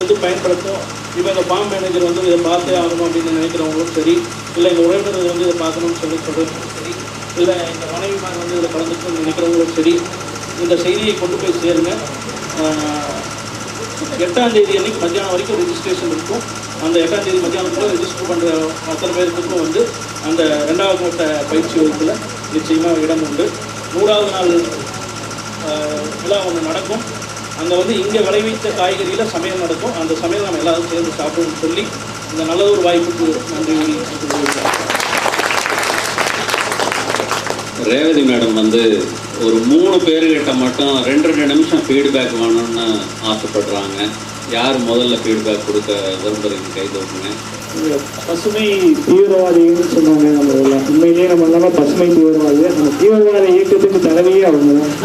வந்து பயன்படுத்தும். இப்போ இந்த ஃபார்ம் மேனேஜர் வந்து இதை பார்த்தே ஆகணும் அப்படின்னு நினைக்கிறவங்களும் சரி, இல்லை எங்கள் உறவினர்கள் வந்து இதை பார்க்கணும்னு சொல்கிறவங்களும் சரி, இல்லை எங்கள் மனைவிமார் வந்து இதில் கலந்துக்கணும்னு நினைக்கிறவங்களும் சரி, இந்த செய்தியை கொண்டு போய் சேருங்க. 8ஆம் தேதி அன்றைக்கி மத்தியானம் வரைக்கும் ரெஜிஸ்ட்ரேஷன் இருக்கும். அந்த 8ஆம் தேதி மத்தியானத்தில் ரெஜிஸ்டர் பண்ணுற அத்தனை பேருக்கும் வந்து அந்த 2வது கட்ட பயிற்சி வகுப்பில் நிச்சயமாக இடம் உண்டு. 100வது நாள் விழா ஒன்று நடக்கும். அங்கே வந்து இங்கே விளைவித்த காய்கறியில் சமையல் நடக்கும். அந்த சமையல் நம்ம எல்லாரும் சேர்ந்து சாப்பிடணும்னு சொல்லி இந்த நல்ல ஒரு வாய்ப்புக்கு நன்றி. ரேவதி மேடம் வந்து ஒரு 3 பேர்கிட்ட மட்டும் 2 நிமிஷம் ஃபீட்பேக் வேணும்னு ஆசைப்படுறாங்க. யார் முதல்ல ஃபீட்பேக் கொடுக்க விரும்புகிறீங்க? கை தூக்குங்க. பசுமை தீவிரவாதின்னு சொன்னாங்க. நம்ம எல்லாம் உண்மையிலேயே நம்ம எல்லாமே பசுமை தீவிரவாதி. நம்ம தீவிரவாத இயக்கத்துக்கு தலைமையே அவங்க தான்.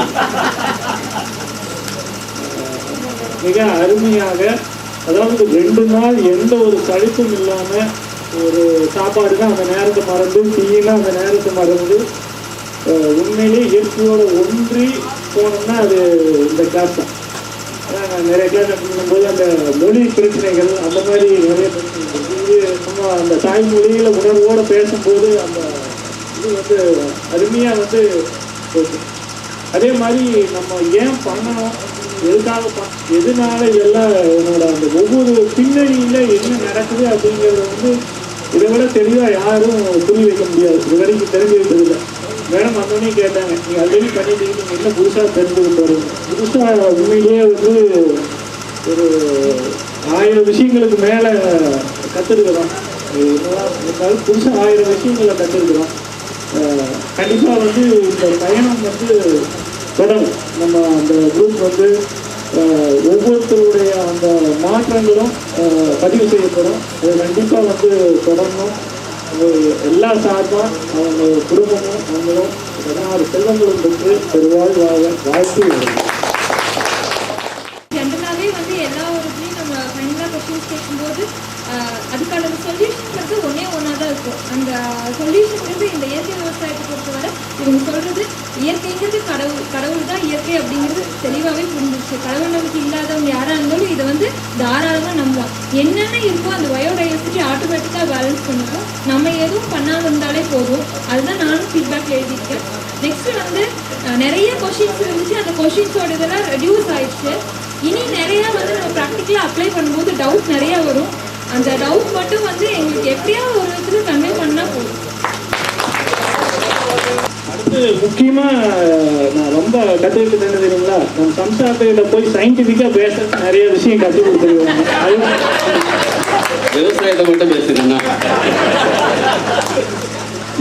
மிக அருமையாக, அதாவது 2 நாள் எந்த ஒரு சளிப்பும் இல்லாமல் ஒரு சாப்பாடு தான் அந்த நேரத்தை மறந்து, டீனா அந்த நேரத்தை மறந்து உண்மையிலேயே இயற்கையோட ஒன்றி போனோம்னா அது இந்த கிளாஸ் தான். நான் நிறைய கிளாஸ் பண்ணும்போது அந்த மொழி பிரச்சனைகள் அந்த மாதிரி நிறைய பிரச்சனைகள் இது நம்ம அந்த தாய்மொழியில் உணர்வோடு பேசும்போது அந்த இது வந்து அருமையாக வந்து போச்சு. அதே மாதிரி நம்ம ஏன் பண்ணணும், எதுக்காக எதனால இதெல்லாம் என்னோட அந்த ஒவ்வொரு பின்னணியில் என்ன நடக்குது அப்படிங்கிறத வந்து இதை விட தெளிவாக யாரும் புரிய வைக்க முடியாது. இது வரைக்கும் தெரிஞ்சு வைக்கிறதில்லை. மேடம் வந்தோடனே கேட்டாங்க, நீங்கள் ஆல்ரெடி பண்ணிட்டு நீங்கள் என்ன புதுசாக தெரிஞ்சுக்கிட்டு வரீங்க? புதுசாக உண்மையிலேயே வந்து ஒரு 1000 விஷயங்களுக்கு மேலே கற்றுருக்குறோம். என்னதான் புதுசாக 1000 விஷயங்களை கற்றுருக்குறோம். கண்டிப்பாக வந்து இந்த பயணம் வந்து தொடரும். நம்ம அந்த குரூப் வந்து ஒவ்வொருத்தருடைய அந்த மாற்றங்களும் பதிவு செய்யப்படும். அது கண்டிப்பாக வந்து தொடரணும். எல்லா சார்பாக அவங்க குடும்பமும் அவங்களும் 16 செல்வங்களும் பெற்று பெருவாழ் வாழ்த்து. ஜென்ரலாகவே வந்து எல்லா ஒரு இதுலேயும் நம்ம ஃபைனலாக கொஸ்டின்ஸ் கேட்கும்போது அதுக்கான சொல்யூஷன் வந்து ஒன்றா தான் இருக்கும். அந்த சொல்யூஷன் வந்து இந்த இயற்கை விவசாயத்தை பொறுத்தவரை இவங்க சொல்கிறது இயற்கைங்கிறது கடவுள் தான் இயற்கை அப்படிங்கிறது தெளிவாகவே புரிஞ்சிச்சு. கடவுள் நம்பிக்கை இல்லாதவங்க யாராக இருந்தாலும் இதை வந்து தாராளமாக நம்பலாம். என்னென்ன இருக்கோ அந்த பயோடைவர்சிட்டி ஆட்டோமேட்டிக்காக பேலன்ஸ் பண்ணிக்கும். நம்ம எதுவும் பண்ணாமல் இருந்தாலே போதும். அதுதான் நானும் ஃபீட்பேக் எழுதியிருக்கேன். நெக்ஸ்ட்டு வந்து நிறைய கொஷின்ஸ் இருந்துச்சு. அந்த கொஷின்ஸோட இதெல்லாம் ரெடியூஸ் ஆயிடுச்சு. இனி நிறையா வந்து நம்ம ப்ராக்டிக்கலாக அப்ளை பண்ணும்போது டவுட் நிறையா வரும். அந்த டவுட் மட்டும் வந்து எங்களுக்கு எப்படியாவது ஒரு விதத்தில் கன்வே பண்ணால் போதும். அடுத்து முக்கியமாக நான் ரொம்ப கற்றுக்கிட்டு என்ன தெரியுங்களா, நம்ம சம்சாரத்தில் போய் சயின்டிஃபிக்காக பேச நிறைய விஷயம் கற்றுக் கொடுத்துருவாங்க. அது விவசாயத்தை மட்டும் பேசுறீங்கன்னா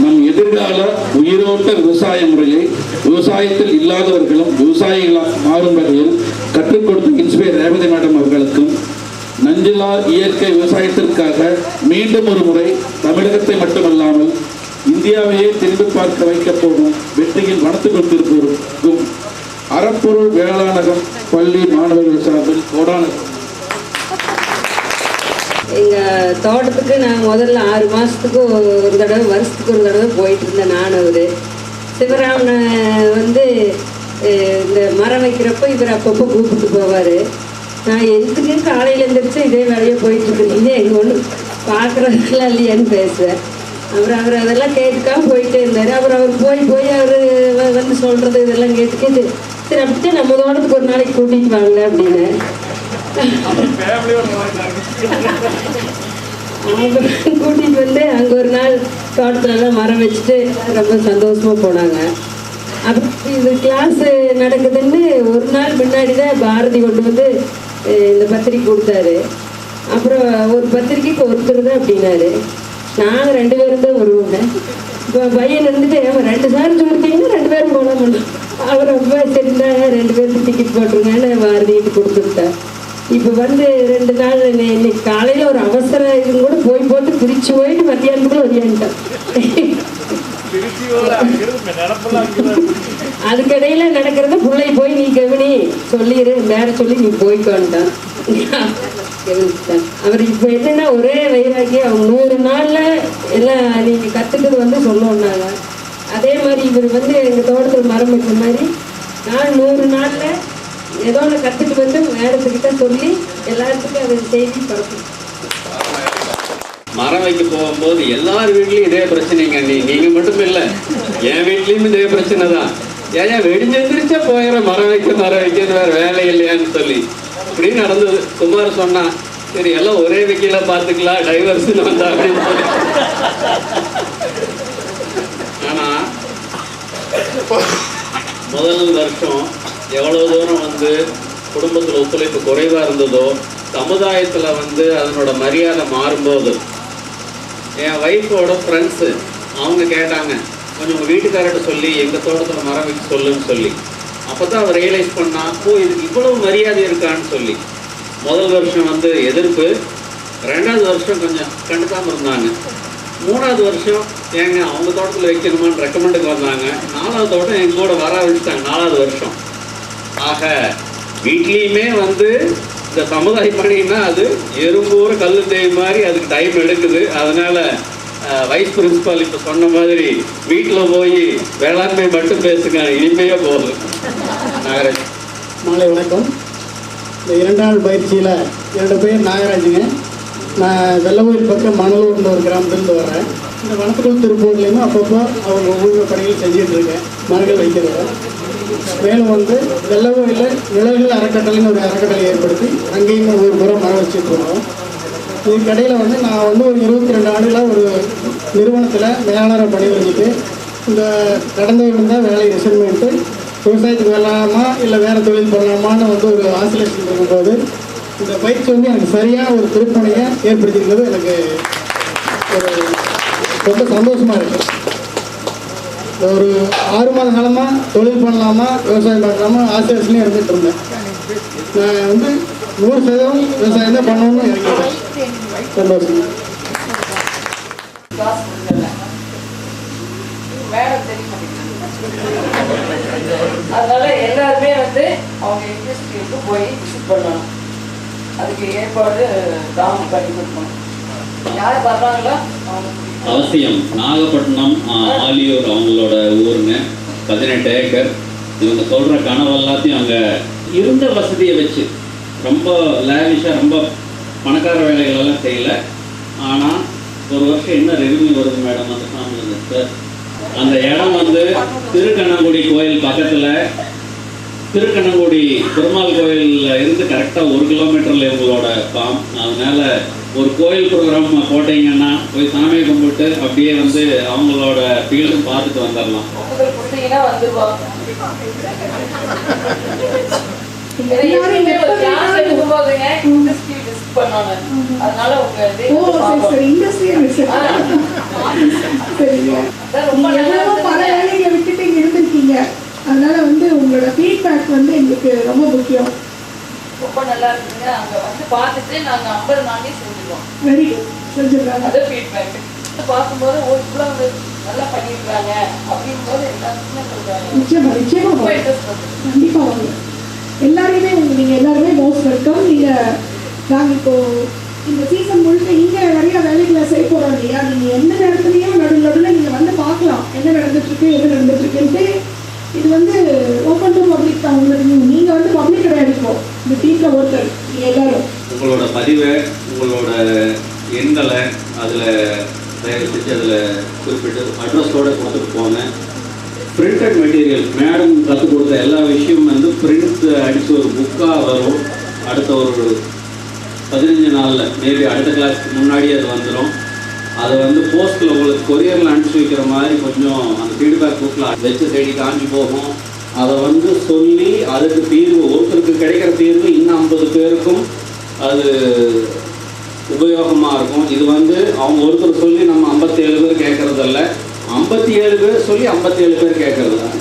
நம் எதிர்கால உயிரோட்ட விவசாய முறையை விவசாயத்தில் இல்லாதவர்களும் விவசாயிகளாக மாறும் வகையில் கற்றுக் கொடுத்த இன்ஸ்பயர் ரேவதி மேடம் அவர்களுக்கும் நஞ்சிலா இயற்கை விவசாயத்திற்காக மீண்டும் ஒரு முறை தமிழகத்தை மட்டுமல்லாமல் இந்தியாவையே திரும்பி பார்க்க வைக்கப் போகும் வெற்றியில் வளர்த்துக் கொண்டிருப்போருக்கும் அறப்பொருள் வேளாணகம் பள்ளி மாணவர்கள் சார்பில் கோடான எங்கள் தோட்டத்துக்கு நான் முதல்ல 6 மாதத்துக்கு ஒரு தடவை, வருஷத்துக்கு ஒரு தடவை போயிட்டு இருந்தேன். நான் அவர் சிவராமனை வந்து இந்த மரம் வைக்கிறப்போ இவர் அப்பப்போ கூப்பிட்டு போவார். நான் எதுக்கு காலையில் எழுந்திரிச்சு இதே வேலையை போயிட்டுருக்குறீங்க, எங்கள் ஒன்று பார்க்குறதுலாம் இல்லையான்னு பேசுவேன். அப்புறம் அவர் அதெல்லாம் கேட்டுக்காம போயிட்டே இருந்தார். அப்புறம் அவர் போய் அவர் வந்து சொல்கிறது இதெல்லாம் கேட்டு சரி அப்படின்ட்டு நம்ம தோட்டத்துக்கு ஒரு நாளைக்கு கூட்டிகிட்டு வாங்க அப்படின்னு கூட்டிகிட்டு வந்து அங்கே ஒரு நாள் தோட்டத்துலலாம் மரம் வச்சுட்டு ரொம்ப சந்தோஷமாக போனாங்க. அப்புறம் இது கிளாஸு நடக்குதுன்னு ஒரு நாள் முன்னாடி தான் பாரதி கொண்டு வந்து இந்த பத்திரிக்கை கொடுத்தாரு. அப்புறம் ஒரு பத்திரிக்கைக்கு ஒருத்தர் தான் அப்படின்னாரு. நாங்கள் 2 பேரும் தான் வருவோங்க. இப்போ பையன் இருந்துட்டு அவன் 2 சார் சொல்லிட்டீங்கன்னா 2 பேரும் போன மாட்டோம். அவர் ரொம்ப சரிந்தாங்க 2 பேருக்கு டிக்கெட் போட்டுருங்கன்னு பாரதிட்டு கொடுத்துருட்டேன். இப்போ வந்து 2 நாள் இன்னைக்கு காலையில் ஒரு அவசர இது கூட போட்டு பிரித்து போயிட்டு மத்தியானத்துக்குள்ள வரியான்ட்டான். அதுக்கிடையில நடக்கிறத பிள்ளை போய் நீ கவனி சொல்லிடு வேற சொல்லி நீ போய்க்கோன்ட்டான். அவர் இப்போ என்னன்னா ஒரே வைராக்கி அவங்க 100 நாள்ல எல்லாம் நீங்க கத்துக்கிறது வந்து சொல்லணும்னாங்க. அதே மாதிரி இவர் வந்து எங்க தோட்டத்தில் மரம் வைக்கிற மாதிரி நான் 100 நாள்ல ஏதோ ஒன்று கற்றுட்டு வந்து மேடத்துக்கிட்ட சொல்லி எல்லாத்துக்கும் அது செய்தி பரப்பணும். மரம் வைக்க போகும்போது எல்லார் வீட்லேயும் இதே பிரச்சனைங்க. நீங்கள் மட்டும் இல்லை, என் வீட்லேயும் இதே பிரச்சனை தான். ஏன் வெடிஞ்செந்திரிச்சா போயிட மரம் வைக்கிறது வேறு வேலை இல்லையான்னு சொல்லி இப்படி நடந்தது. குமார் சொன்னா, சரி எல்லாம் ஒரே வைக்கல பார்த்துக்கலாம், டைவர்ஸ்ன்னு வந்தா அப்படின்னு சொல்லி. ஆனால் முதல் வருஷம் எவ்வளோ தூரம் வந்து குடும்பத்தில் ஒத்துழைப்பு குறைவாக இருந்ததோ, சமுதாயத்தில் வந்து அதனோட மரியாதை மாறும்போது என் ஒய்ஃபோட ஃப்ரெண்ட்ஸு அவங்க கேட்டாங்க, கொஞ்சம் உங்கள் வீட்டுக்காரர்கிட்ட சொல்லி எங்கள் தோட்டத்தில் மரம் வைக்க சொல்லுன்னு சொல்லி. அப்போ தான் அவர் ரியலைஸ் பண்ணா, இதுக்கு இவ்வளவு மரியாதை இருக்கான்னு சொல்லி. முதல் வருஷம் வந்து எதிர்ப்பு, 2வது வருஷம் கொஞ்சம் கண்டுக்காமல் இருந்தாங்க. 3வது வருஷம் ஏங்க அவங்க தோட்டத்தில் வைக்கணுமான்னு ரெக்கமெண்டுக்கு வந்தாங்க. 4வது தோட்டம் எங்கள் கூட வர வச்சுட்டாங்க 4வது வருஷம். ஆக வீட்லேயுமே வந்து இந்த சமுதாய பணின்னா அது எறும்பூர கல்லு தேய் மாதிரி அதுக்கு டைம் எடுக்குது. அதனால் வைஸ் பிரின்சிபால் இப்போ சொன்ன மாதிரி வீட்டில் போய் வேளாண்மை மட்டும் பேசுங்க, இனிமையாக போதும். நாகராஜ். மாலை வணக்கம். இந்த 2 நாள் பயிற்சியில் என்னோட பேர் நாகராஜுங்க. நான் வெள்ளவூர் பக்கம் மணலூர்ன்ற ஒரு கிராமத்துலேருந்து வர்றேன். இந்த வனத்துக்குள் திருப்பூர்லேயுமே அப்பப்போ அவங்க ஒவ்வொரு பணிகள் செஞ்சுட்டு இருக்கேன், மரங்கள் வைக்கிறத. மேலும் வந்து வெள்ளவூரில் நிழல்கள் அறக்கட்டளைன்னு ஒரு அறக்கட்டளை ஏற்படுத்தி அங்கேயும் ஒவ்வொரு முறை மரம் வச்சுட்ருக்கோம். இதுக்கடையில் வந்து நான் வந்து ஒரு 22 ஆண்டுகளாக ஒரு நிறுவனத்தில் மேலாளரை பணி வச்சுட்டு இந்த கடந்த இருந்தால் வேலை ரிசைன் பண்ணிட்டு விவசாயத்துக்கு வரலாமா இல்லை வேறு தொழில் பண்ணலாமான்னு வந்து ஒரு ஆசிலேஷன் இருக்கும்போது இந்த பயிற்சி வந்து எனக்கு சரியான ஒரு திருப்பணியை ஏற்படுத்தியிருக்கிறது எனக்கு ஒரு ரொம்ப சந்தோஷமாக இருக்குது. ஒரு 6 மாத காலமாக தொழில் பண்ணலாமா விவசாயம் பண்ணலாமா ஆசிலேஷன்லேயும் இருந்துகிட்டு இருந்தேன். நான் வந்து 100% விவசாயம் தான் பண்ணணும்னு இறங்கிட்டேன். சந்தோஷம். அதனால எல்லாருமே வந்து அவங்க இண்டஸ்ட்ரிக்கு போய் விசிட் பண்ணணும். அதுக்கு ஏற்பாடு தான் பண்ணி கொடுக்கணும். யார் வர்றாங்களோ அவங்க அவசியம். நாகப்பட்டினம் ஆலியூர் அவங்களோட ஊருங்க, 18 ஏக்கர். இவங்க சொல்கிற கனவு எல்லாத்தையும் அங்கே இருந்த வசதியை வச்சு ரொம்ப லேவிஷாக ரொம்ப பணக்கார வேலைகளெல்லாம் செய்யலை. ஆனால் ஒரு வருஷம் என்ன ரெவன்யூ வருது மேடம் அந்த ஃபேமிலி சார்? அந்த இடம் வந்து திருக்கண்ணங்குடி கோயில் பக்கத்தில், திருக்கண்ணங்குடி பெருமாள் கோயிலில் இருந்து கரெக்டாக 1 கிலோமீட்டரில் இவங்களோட ஃபார்ம். அதனால் ஒரு கோயில் ப்ரோக்ராம் போட்டிங்கன்னா போய் சாமியை கும்பிட்டு அப்படியே வந்து அவங்களோட ஃபீல்டும் பார்த்துட்டு வந்துடலாம். அதனால வந்து உங்களோட ஃபீட்பேக் வந்து எங்களுக்கு ரொம்ப முக்கியம். ரொம்ப நல்லா இருக்குங்க. அங்கே வந்து பார்த்துட்டு நாங்கள் 50 நாளே செஞ்சுருவோம். வெரி குட், செஞ்சுருக்காங்க. அது ஃபீட்பேக் பார்க்கும்போது இவ்வளோ நல்லா பண்ணியிருக்காங்க அப்படிங்கும்போது எல்லாருக்குமே சொல்கிறாங்க. நிச்சயமா கண்டிப்பாக வாங்க. எல்லாருமே நீங்கள் எல்லாருமே மோஸ்ட் வெல்கம். நாங்கள் இப்போது இந்த சீசன் முழுக்க இங்கே நிறைய வேலைகளை செய்ய போகிறோம் இல்லையா? நீங்கள் எந்த நேரத்துலையும் நடுவில் நீங்கள் வந்து பார்க்கலாம் என்ன நடந்துட்டுருக்கு எது நடந்துட்டுருக்குன்ட்டு. இது வந்து ஓப்பன் டு பப்ளிக் தான். உங்களுக்கு நீங்கள் வந்து பப்ளிக் கிடையாது. இப்போ இந்த டீமில் ஒருத்தர் நீங்கள் எல்லாரும் உங்களோட பதிவை உங்களோட எண்களை அதில் தயவு செஞ்சு அதில் குறிப்பிட்டு அட்ரஸோடு கொடுத்துட்டு போங்க. பிரிண்டட் மெட்டீரியல் மேடம் கற்றுக் கொடுத்த எல்லா விஷயமும் வந்து பிரிண்ட் அடித்து ஒரு புக்காக வரும். அடுத்த ஒரு 15 நாளில் மேபி அடுத்த கிளாஸ்க்கு முன்னாடியே அது வந்துடும். அதை வந்து போஸ்ட்டில் உங்களுக்கு கொரியரில் அனுப்பிச்சி வைக்கிற மாதிரி கொஞ்சம் அந்த ஃபீட்பேக் புக்கில் வச்சு தேடி காஞ்சி போகும். அதை வந்து சொல்லி அதுக்கு தீர்வு, ஒருத்தருக்கு கிடைக்கிற தீர்வு இன்னும் 50 பேருக்கும் அது உபயோகமாக இருக்கும். இது வந்து அவங்க ஒருத்தர் சொல்லி நம்ம 57 பேர் கேட்குறதில்ல, 57 பேர் சொல்லி 57 பேர் கேட்குறது தான்.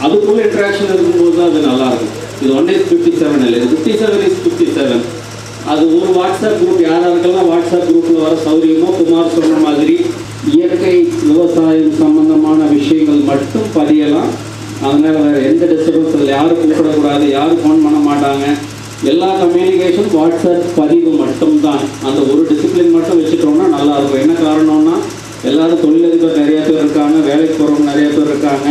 அதுக்குள்ளே இன்ட்ராக்ஷன் இருக்கும்போது தான் அது நல்லாயிருக்கும். இது 1:57 இல்லை, இது 57:57. அது ஒரு வாட்ஸ்அப் குரூப், யாராருக்கெல்லாம் வாட்ஸ்அப் குரூப்பில் வர சௌரியமோ குமார் சொன்ன மாதிரி இயற்கை விவசாயம் சம்பந்தமான விஷயங்கள் மட்டும் பதியலாம். அதனால் வேறு எந்த டிஸ்டர்பன்ஸ் இல்லை, யாரும் கூப்பிடக்கூடாது, யாரும் ஃபோன் பண்ண மாட்டாங்க. எல்லா கம்யூனிகேஷன் வாட்ஸ்அப் பதிவு மட்டும்தான். அந்த ஒரு டிசிப்ளின் மட்டும் வச்சுட்டோம்னா நல்லாயிருக்கும். என்ன காரணம்னா எல்லாரும் தொழிலதிபர் நிறைய பேர் இருக்காங்க, வேலைக்கு போகிறவங்க நிறைய பேர் இருக்காங்க.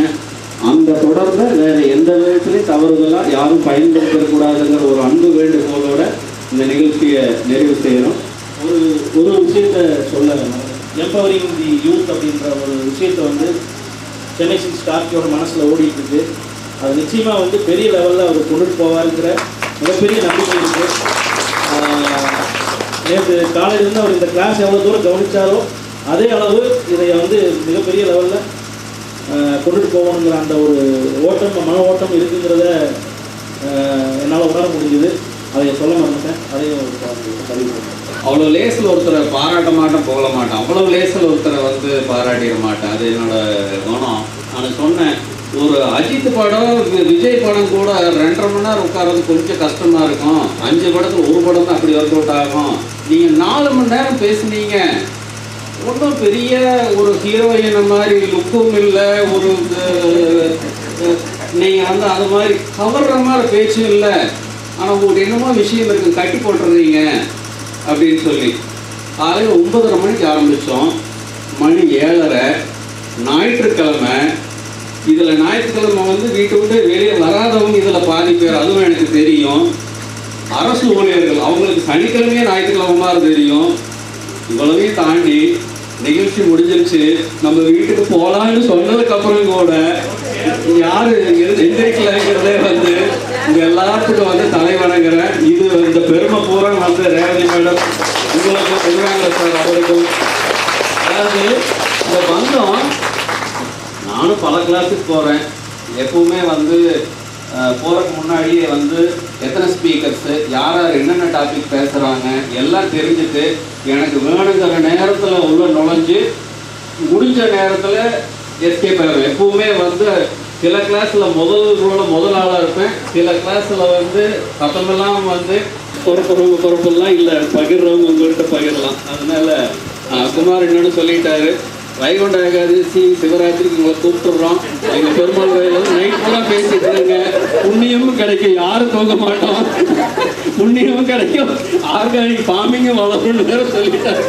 அந்த தொடர்பை வேறு எந்த விதத்துலையும் தவறுதலாக யாரும் பயன்படுத்தக்கூடாதுங்கிற ஒரு அன்பு வேண்டுகோளோட இந்த நிகழ்ச்சியை நிறைவு செய்யணும். ஒரு விஷயத்த சொல்ல எம்பவரிங் தி யூத் அப்படின்ற ஒரு விஷயத்தை வந்து சென்னை சிக்ஸ் ஸ்டார்க்கியோட மனசில் ஓடிட்டு இருக்கு. அது நிச்சயமாக வந்து பெரிய லெவலில் அவர் கொண்டுட்டு போவாருங்கிற மிகப்பெரிய நம்பிக்கை இருக்குது. நேற்று காலையிலேருந்து அவர் இந்த கிளாஸ் எவ்வளோ தூரம் கவனித்தாரோ அதே அளவு இதை வந்து மிகப்பெரிய லெவலில் கொண்டுட்டு போகணுங்கிற அந்த ஒரு ஓட்டம், மன ஓட்டம் இருக்குங்கிறத என்னால் உணர முடிஞ்சுது. அதை சொல்ல மாட்டேன், அதையும் பதிவு பண்ணுறேன். அவ்வளோ லேஸில் ஒருத்தரை பாராட்ட மாட்டேன், புகழ மாட்டேன். அவ்வளோ லேஸில் ஒருத்தரை வந்து பாராட்டிட மாட்டேன். அது என்னோட குணம். நான் சொன்னேன், ஒரு அஜித் படம், விஜய் படம் கூட 2.5 மணி நேரம் உட்கார்றது கொஞ்சம் கஷ்டமாக இருக்கும். 5 படத்தில் ஒரு படம் தான் அப்படி ஒர்க் அவுட் ஆகும். நீங்கள் 4 மணி நேரம் பேசுனீங்க. ஒன்றும் பெரிய ஒரு ஹீரோயினை மாதிரி லுக்கும் இல்லை, ஒரு நீங்கள் வந்து அது மாதிரி கவர்ற மாதிரி பேச்சும் இல்லை. ஆனால் உங்களுக்கு என்னமோ விஷயம் இருக்குது, கட்டி போட்டுறீங்க அப்படின்னு சொல்லி. காலையில் 9:30 மணிக்கு ஆரம்பித்தோம், மணி 7:30. ஞாயிற்றுக்கிழமை. இதில் ஞாயிற்றுக்கிழமை வந்து வீட்டை விட்டு வெளியே வராதவங்க இதில் பாதி பேர், அதுவும் எனக்கு தெரியும். அரசு ஊழியர்கள், அவங்களுக்கு சனிக்கிழமையே ஞாயிற்றுக்கிழமை மாதிரி தெரியும். இவ்வளவையும் தாண்டி நிகழ்ச்சி முடிஞ்சிருச்சு, நம்ம வீட்டுக்கு போகலான்னு சொன்னதுக்கப்புறம் கூட யார் எந்திரிக்கலைங்கிறதே வந்து இங்கே எல்லாத்துக்கும் வந்து தலைவணங்குறேன். இது இந்த பெருமை பூரா வந்து ரேவதி மேடம், உங்களுக்கு திருவாங்கல சார் அவருக்கும். அதாவது இந்த பந்தம், நானும் பல கிளாஸுக்கு போகிறேன். எப்பவுமே வந்து போகிறதுக்கு முன்னாடியே வந்து எத்தனை ஸ்பீக்கர்ஸு, யார் யார் என்னென்ன டாபிக் பேசுகிறாங்க எல்லாம் தெரிஞ்சுட்டு எனக்கு வேணுங்கிற நேரத்தில் உள்ள நுழைஞ்சு முடிஞ்ச நேரத்தில் எஸ்கேப் ஆகிடும். எப்பவுமே வந்து சில கிளாஸில் முதல் ஆளாக இருப்பேன், சில கிளாஸில் வந்து சத்தமெல்லாம் வந்து பொறுப்பெல்லாம் இல்லை, பகிர்றவங்க உங்கள்கிட்ட பகிரலாம். அதனால குமார் என்னன்னு சொல்லிட்டாரு, வைகுண்ட ஏகாதசி சிவராத்திரிக்கு உங்களை கூப்பிட்டுறோம். எங்கள் பெருமாள் கோயிலில் நைட் கூட பேசிட்டு இருங்க, புண்ணியமும் கிடைக்கும், யாரும் தூங்க மாட்டோம், புண்ணியமும் கிடைக்கும், ஆர்கானிக் ஃபார்மிங்கும் வளரும்னு வேற சொல்லிட்டாரு.